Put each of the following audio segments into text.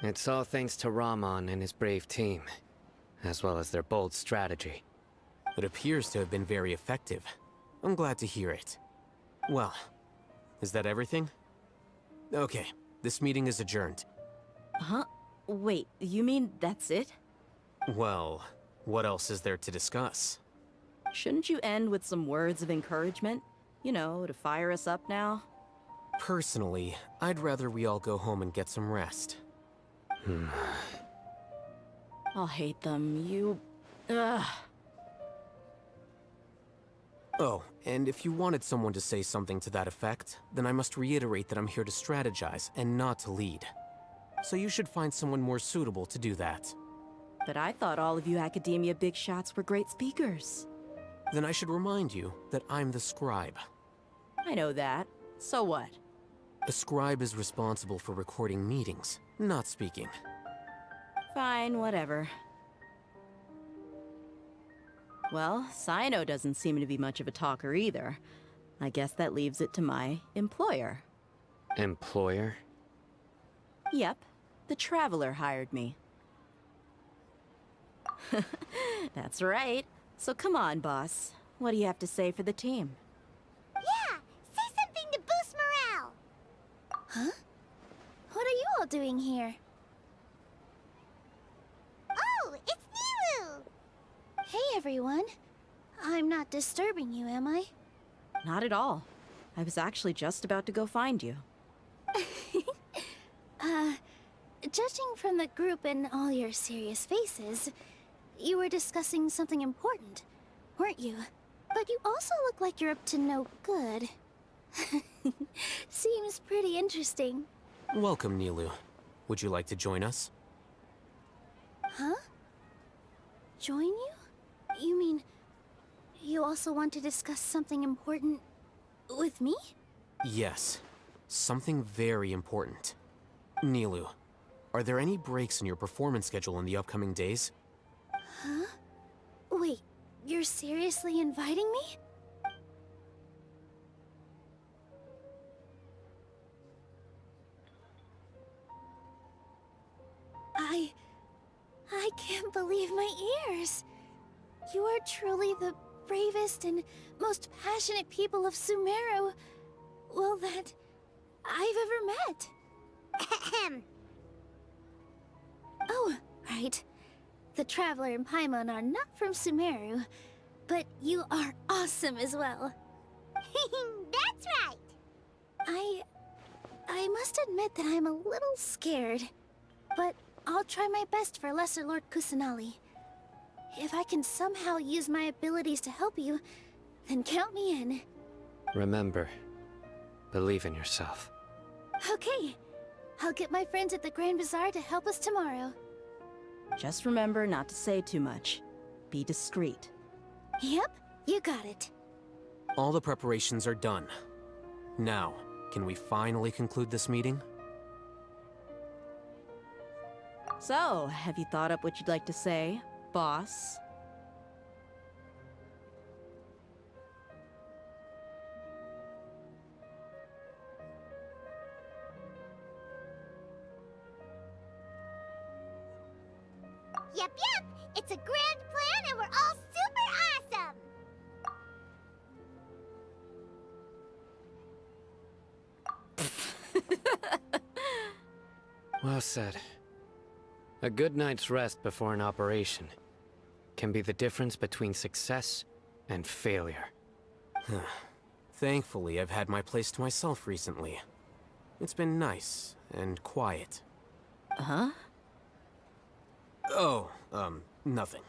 It's all thanks to Rahman and his brave team, as well as their bold strategy. It appears to have been very effective. I'm glad to hear it. Well, is that everything? Okay, this meeting is adjourned. Huh? Wait, you mean that's it? Well, what else is there to discuss? Shouldn't you end with some words of encouragement? You know, to fire us up now? Personally, I'd rather we all go home and get some rest. I'll hate them. Ugh. Oh, and if you wanted someone to say something to that effect, then I must reiterate that I'm here to strategize and not to lead. So you should find someone more suitable to do that. But I thought all of you academia big shots were great speakers. Then I should remind you that I'm the scribe. I know that. So what? A scribe is responsible for recording meetings, not speaking. Fine, whatever. Well, Sino doesn't seem to be much of a talker either. I guess that leaves it to my employer. Employer? Yep, the Traveler hired me. That's right. So come on, boss. What do you have to say for the team? Yeah, say something to boost morale. Huh? What are you all doing here? Oh, it's Nilu! Hey, everyone. I'm not disturbing you, am I? Not at all. I was actually just about to go find you. Judging from the group and all your serious faces, you were discussing something important, weren't you? But you also look like you're up to no good. Seems pretty interesting. Welcome, Nilu. Would you like to join us? Huh? Join you? You mean, you also want to discuss something important with me? Yes. Something very important. Nilu, are there any breaks in your performance schedule in the upcoming days? Huh? Wait, you're seriously inviting me? I can't believe my ears. You are truly the bravest and most passionate people of Sumeru, well, that I've ever met. Ahem. Oh, right. The Traveler and Paimon are not from Sumeru, but you are awesome as well. That's right! I must admit that I'm a little scared, but I'll try my best for Lesser Lord Kusanali. If I can somehow use my abilities to help you, then count me in. Remember, believe in yourself. Okay, I'll get my friends at the Grand Bazaar to help us tomorrow. Just remember not to say too much. Be discreet. Yep, you got it. All the preparations are done. Now, can we finally conclude this meeting? So, have you thought up what you'd like to say, boss? Yep, it's a grand plan and we're all super awesome! Well said. A good night's rest before an operation can be the difference between success and failure. Thankfully, I've had my place to myself recently. It's been nice and quiet. Huh? Oh, nothing.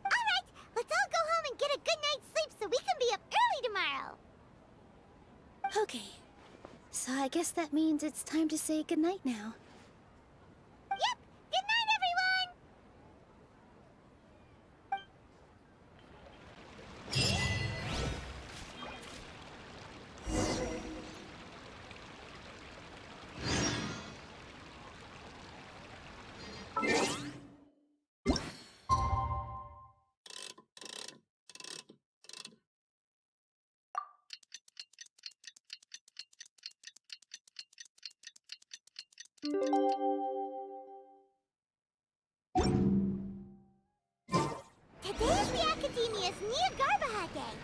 Alright, let's all go home and get a good night's sleep so we can be up early tomorrow! Okay, so I guess that means it's time to say goodnight now. Yep! Good night, everyone! it's Niagarbaha Day.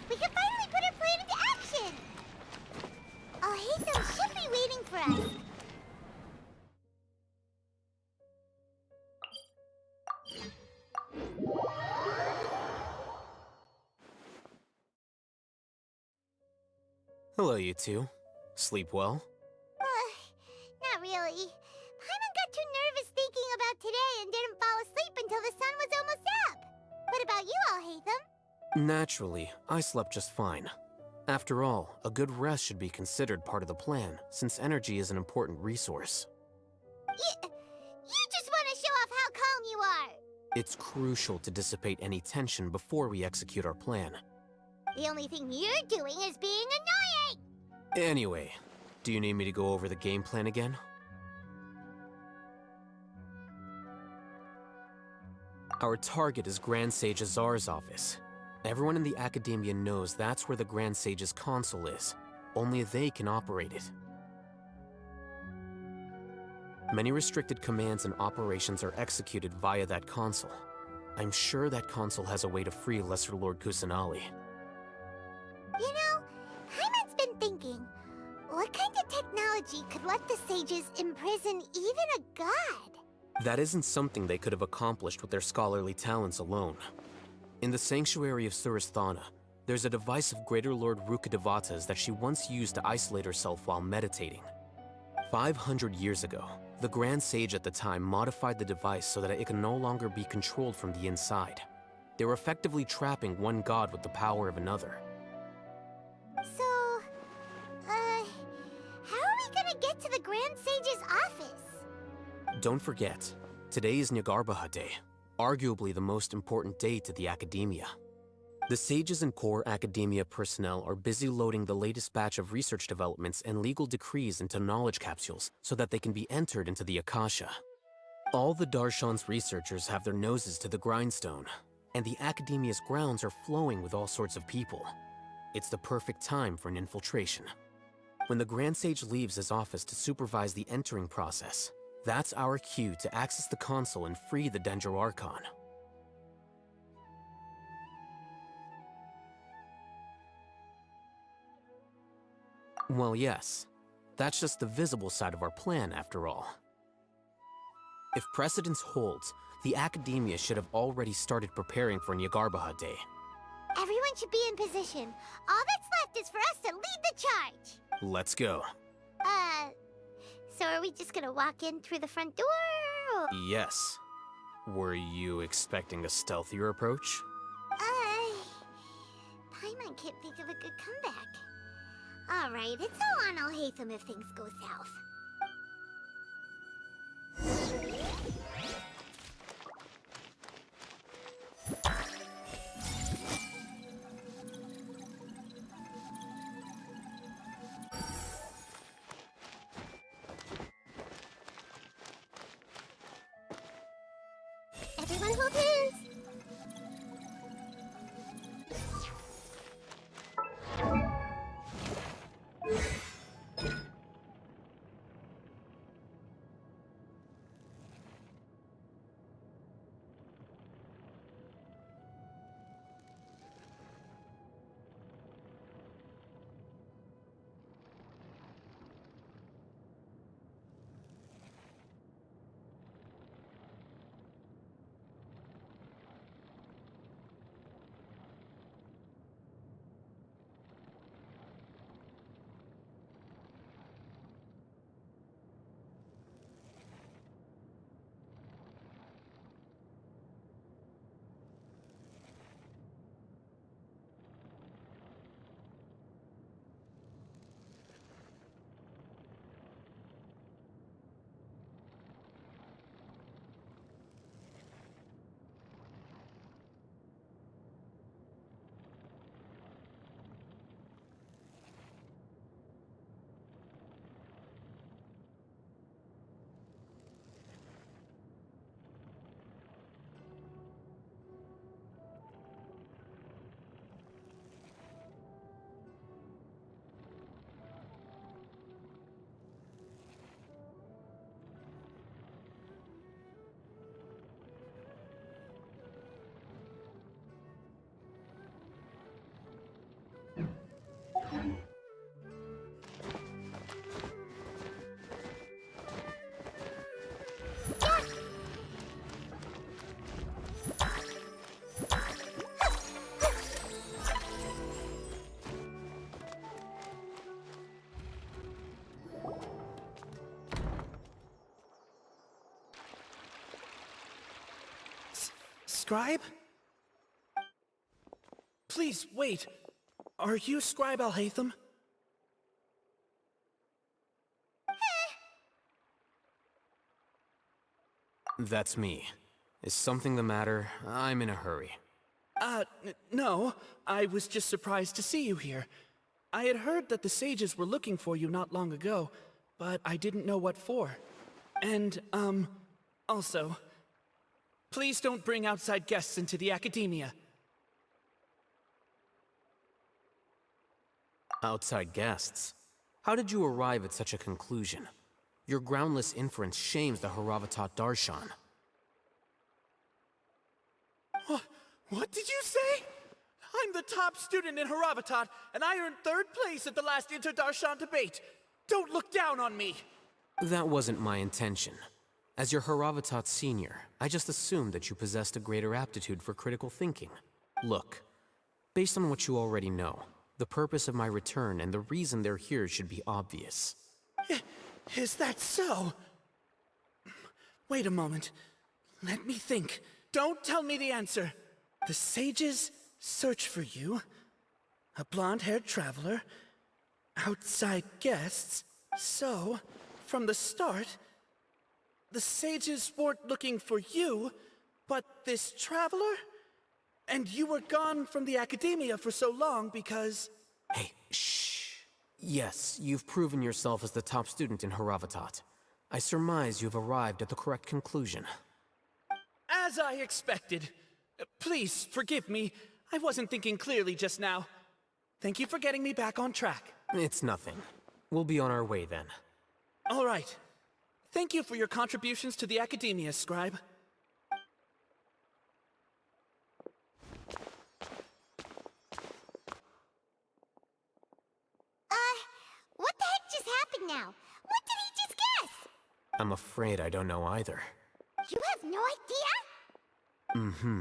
We can finally put our plan into action. Alhaitham should be waiting for us. Hello, you two. Sleep well? Not really. Paimon got too nervous thinking about today and didn't fall asleep until the sun was almost up. What about you, Alhaitham? Naturally, I slept just fine. After all, a good rest should be considered part of the plan, since energy is an important resource. You just want to show off how calm you are. It's crucial to dissipate any tension before we execute our plan. The only thing you're doing is being annoying. Anyway, do you need me to go over the game plan again? Our target is Grand Sage Azar's office. Everyone in the Academia knows that's where the Grand Sage's console is. Only they can operate it. Many restricted commands and operations are executed via that console. I'm sure that console has a way to free Lesser Lord Kusanali. You know, Paimon's been thinking, what kind of technology could let the sages imprison even a god? That isn't something they could have accomplished with their scholarly talents alone. In the Sanctuary of Surasthana, there's a device of Greater Lord Rukkhadevata's that she once used to isolate herself while meditating. 500 years ago, the Grand Sage at the time modified the device so that it can no longer be controlled from the inside. They were effectively trapping one god with the power of another. So, how are we gonna get to the Grand Sage's office? Don't forget, today is Niagarbaha Day, arguably the most important day to the Academia. The sages and core Academia personnel are busy loading the latest batch of research developments and legal decrees into knowledge capsules so that they can be entered into the Akasha. All the Darshan's researchers have their noses to the grindstone, and the Academia's grounds are flowing with all sorts of people. It's the perfect time for an infiltration. When the Grand Sage leaves his office to supervise the entering process, that's our cue to access the console and free the Dendro Archon. Well, yes. That's just the visible side of our plan, after all. If precedence holds, the Academia should have already started preparing for Niagarbaha Day. Everyone should be in position. All that's left is for us to lead the charge. Let's go. So are we just gonna walk in through the front door, or... Yes. Were you expecting a stealthier approach? Paimon can't think of a good comeback. Alright, it's all on Alhaitham if things go south. Everyone hold hands! Scribe? Please, wait. Are you Scribe Alhaitham? That's me. Is something the matter? I'm in a hurry. No. I was just surprised to see you here. I had heard that the sages were looking for you not long ago, but I didn't know what for. And, also, please don't bring outside guests into the academia. Outside guests? How did you arrive at such a conclusion? Your groundless inference shames the Haravatat Darshan. What did you say? I'm the top student in Haravatat, and I earned 3rd place at the last Inter-Darshan debate. Don't look down on me! That wasn't my intention. As your Haravatat senior, I just assumed that you possessed a greater aptitude for critical thinking. Look, based on what you already know, the purpose of my return and the reason they're here should be obvious. Is that so? Wait a moment. Let me think. Don't tell me the answer. The sages search for you. A blonde-haired traveler. Outside guests. So, from the start, the sages weren't looking for you, but this traveler? And you were gone from the academia for so long because... Hey, shh. Yes, you've proven yourself as the top student in Haravatat. I surmise you've arrived at the correct conclusion. As I expected. Please, forgive me. I wasn't thinking clearly just now. Thank you for getting me back on track. It's nothing. We'll be on our way then. All right. Thank you for your contributions to the academia, Scribe. What the heck just happened now? What did he just guess? I'm afraid I don't know either. You have no idea? Mm-hmm.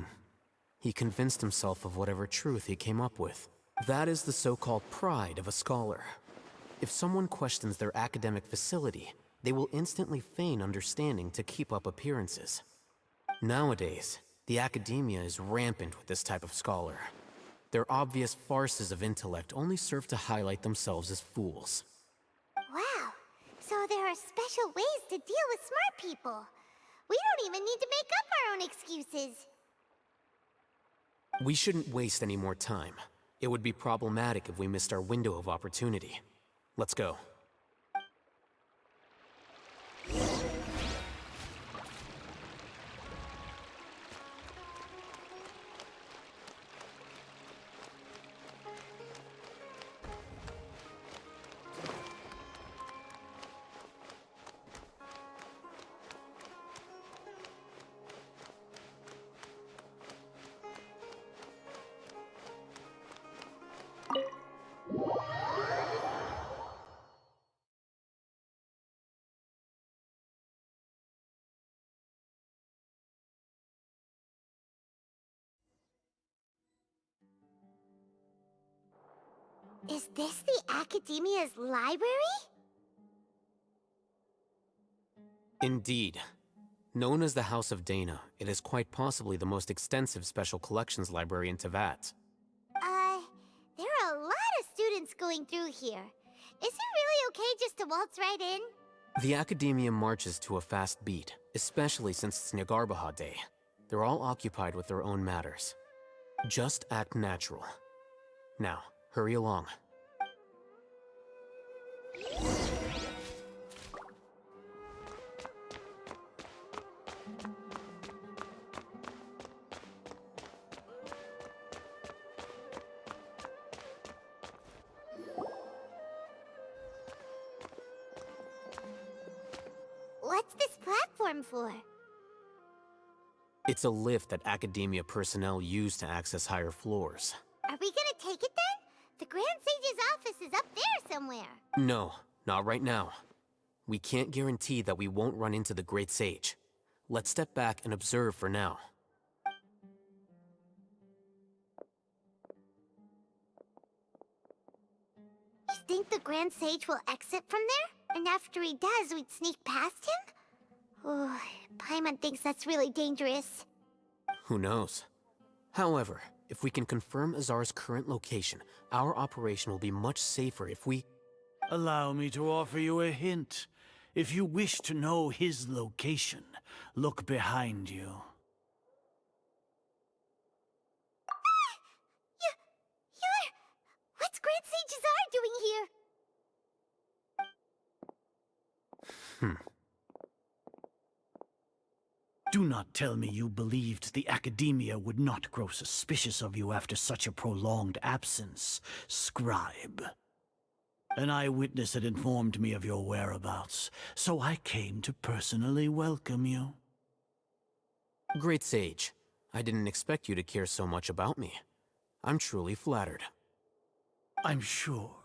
He convinced himself of whatever truth he came up with. That is the so-called pride of a scholar. If someone questions their academic facility, they will instantly feign understanding to keep up appearances. Nowadays, the academia is rampant with this type of scholar. Their obvious farces of intellect only serve to highlight themselves as fools. Wow. So there are special ways to deal with smart people. We don't even need to make up our own excuses. We shouldn't waste any more time. It would be problematic if we missed our window of opportunity. Let's go. Is this the Academia's library? Indeed. Known as the House of Dana, it is quite possibly the most extensive special collections library in Teyvat. There are a lot of students going through here. Is it really okay just to waltz right in? The Academia marches to a fast beat, especially since it's Nyargarbaha Day. They're all occupied with their own matters. Just act natural. Now, hurry along. What's this platform for? It's a lift that Academia personnel use to access higher floors. Are we gonna take it then? The Grand Sage's office is up there somewhere. No, not right now. We can't guarantee that we won't run into the Great Sage. Let's step back and observe for now. You think the Grand Sage will exit from there? And after he does, we'd sneak past him? Oh, Paimon thinks that's really dangerous. Who knows? However, if we can confirm Azar's current location, our operation will be much safer if we... Allow me to offer you a hint. If you wish to know his location, look behind you. What's Grand Sage Azar doing here? Do not tell me you believed the Academia would not grow suspicious of you after such a prolonged absence, scribe. An eyewitness had informed me of your whereabouts, so I came to personally welcome you. Great Sage, I didn't expect you to care so much about me. I'm truly flattered. I'm sure,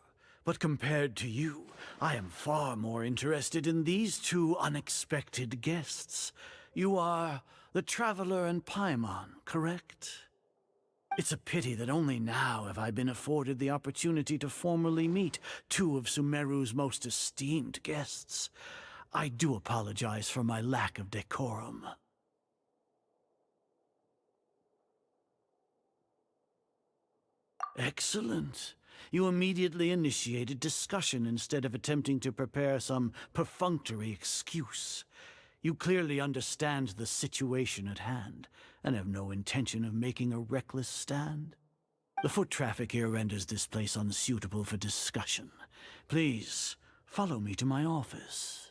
but compared to you, I am far more interested in these two unexpected guests. You are the Traveler and Paimon, correct? It's a pity that only now have I been afforded the opportunity to formally meet two of Sumeru's most esteemed guests. I do apologize for my lack of decorum. Excellent. You immediately initiated discussion instead of attempting to prepare some perfunctory excuse. You clearly understand the situation at hand, and have no intention of making a reckless stand. The foot traffic here renders this place unsuitable for discussion. Please, follow me to my office.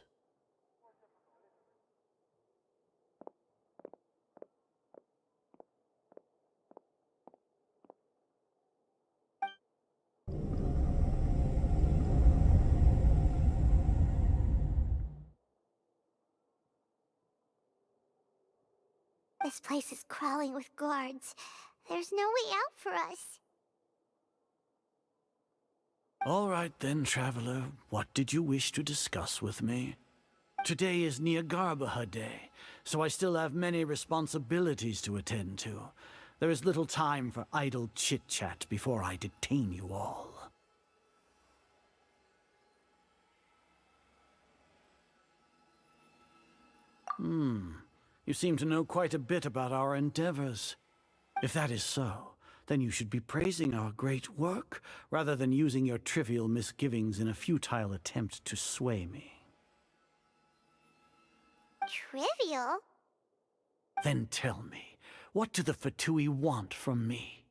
This place is crawling with guards. There's no way out for us. All right then, Traveler. What did you wish to discuss with me? Today is Nyargarbaha Day, so I still have many responsibilities to attend to. There is little time for idle chit-chat before I detain you all. You seem to know quite a bit about our endeavors. If that is so, then you should be praising our great work, rather than using your trivial misgivings in a futile attempt to sway me. Trivial? Then tell me, what do the Fatui want from me?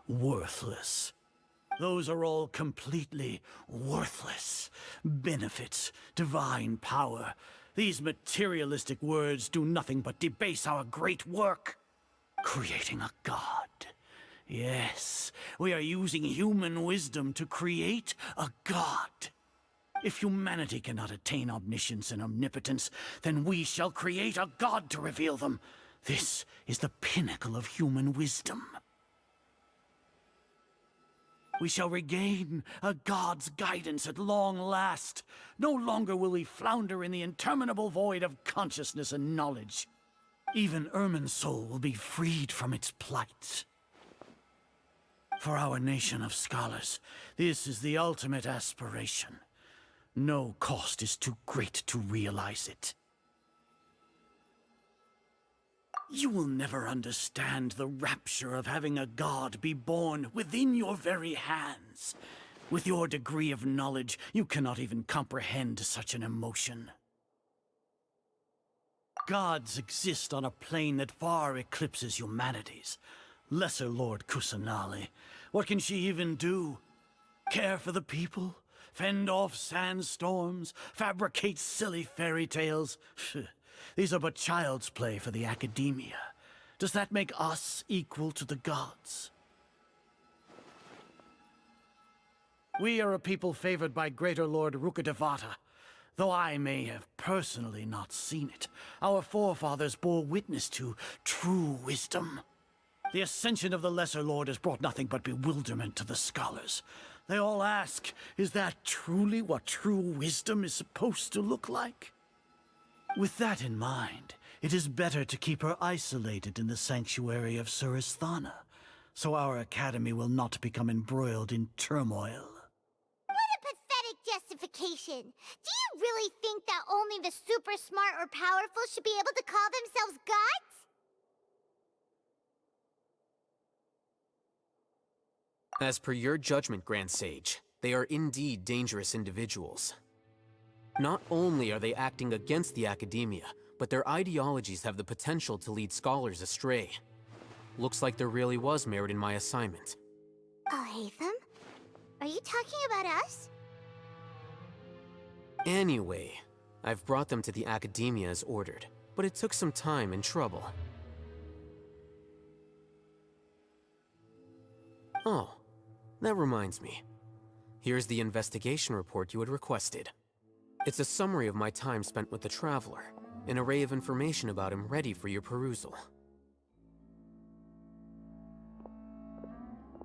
Worthless. Those are all completely worthless. Benefits, divine power. These materialistic words do nothing but debase our great work. Creating a god. Yes, we are using human wisdom to create a god. If humanity cannot attain omniscience and omnipotence, then we shall create a god to reveal them. This is the pinnacle of human wisdom. We shall regain a god's guidance at long last. No longer will we flounder in the interminable void of consciousness and knowledge. Even Irminsul will be freed from its plight. For our nation of scholars, this is the ultimate aspiration. No cost is too great to realize it. You will never understand the rapture of having a god be born within your very hands. With your degree of knowledge, you cannot even comprehend such an emotion. Gods exist on a plane that far eclipses humanity's. Lesser Lord Kusanali, what can she even do? Care for the people? Fend off sandstorms? Fabricate silly fairy tales? These are but child's play for the Academia. Does that make us equal to the gods? We are a people favored by Greater Lord Rukkhadevata. Though I may have personally not seen it, our forefathers bore witness to true wisdom. The ascension of the Lesser Lord has brought nothing but bewilderment to the scholars. They all ask, is that truly what true wisdom is supposed to look like? With that in mind, it is better to keep her isolated in the sanctuary of Surasthana, so our academy will not become embroiled in turmoil. What a pathetic justification! Do you really think that only the super smart or powerful should be able to call themselves gods? As per your judgment, Grand Sage, they are indeed dangerous individuals. Not only are they acting against the academia, but their ideologies have the potential to lead scholars astray. Looks like there really was merit in my assignment. Oh, Hatham? Are you talking about us? Anyway, I've brought them to the academia as ordered, but it took some time and trouble. Oh, that reminds me. Here's the investigation report you had requested. It's a summary of my time spent with the Traveler, an array of information about him ready for your perusal.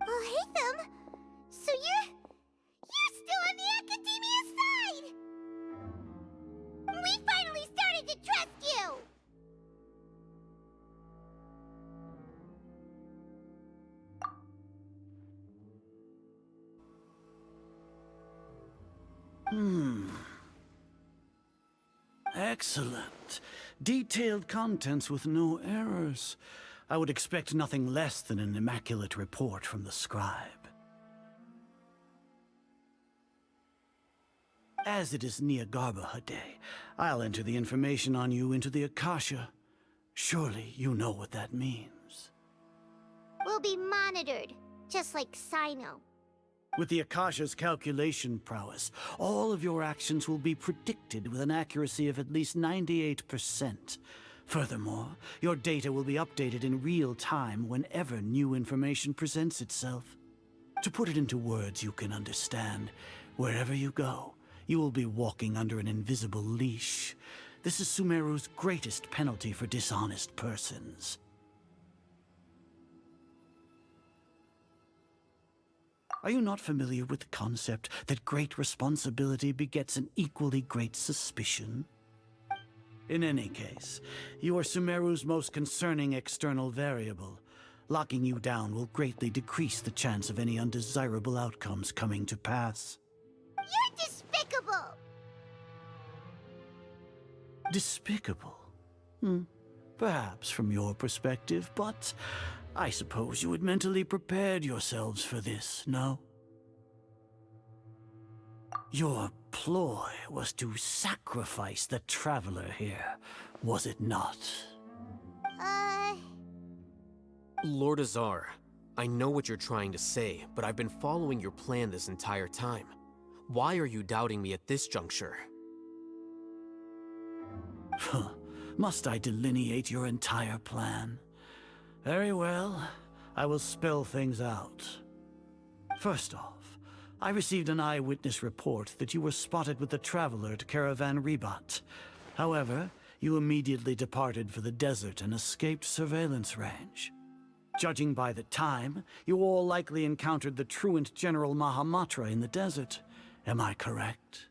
Oh, Hatham! So you're still on the Academia side! We finally started to trust you! Excellent. Detailed contents with no errors. I would expect nothing less than an immaculate report from the scribe. As it is Niagarbaha Day, I'll enter the information on you into the Akasha. Surely you know what that means. We'll be monitored, just like Sino. With the Akasha's calculation prowess, all of your actions will be predicted with an accuracy of at least 98%. Furthermore, your data will be updated in real time whenever new information presents itself. To put it into words you can understand, wherever you go, you will be walking under an invisible leash. This is Sumeru's greatest penalty for dishonest persons. Are you not familiar with the concept that great responsibility begets an equally great suspicion? In any case, you are Sumeru's most concerning external variable. Locking you down will greatly decrease the chance of any undesirable outcomes coming to pass. You're despicable! Despicable? Perhaps from your perspective, but I suppose you had mentally prepared yourselves for this, no? Your ploy was to sacrifice the Traveler here, was it not? Lord Azar, I know what you're trying to say, but I've been following your plan this entire time. Why are you doubting me at this juncture? Must I delineate your entire plan? Very well, I will spell things out. First off, I received an eyewitness report that you were spotted with the Traveler at Caravan Ribat. However, you immediately departed for the desert and escaped surveillance range. Judging by the time, you all likely encountered the truant General Mahamatra in the desert. Am I correct?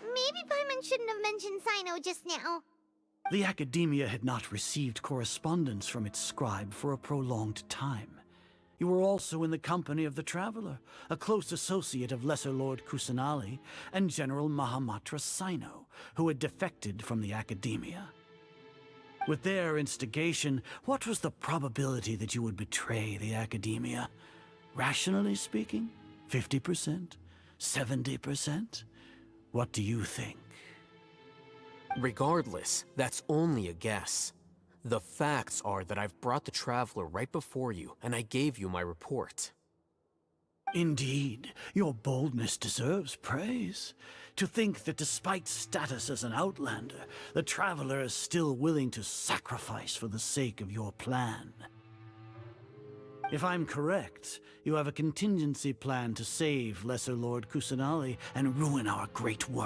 Maybe Paimon shouldn't have mentioned Sino just now. The Academia had not received correspondence from its scribe for a prolonged time. You were also in the company of the Traveler, a close associate of Lesser Lord Kusanali and General Mahamatra Sino, who had defected from the Academia. With their instigation, what was the probability that you would betray the Academia? Rationally speaking, 50%? 70%? What do you think? Regardless, that's only a guess. The facts are that I've brought the Traveler right before you, and I gave you my report. Indeed, your boldness deserves praise. To think that despite status as an outlander, the Traveler is still willing to sacrifice for the sake of your plan. If I'm correct, you have a contingency plan to save Lesser Lord Kusanali and ruin our great work.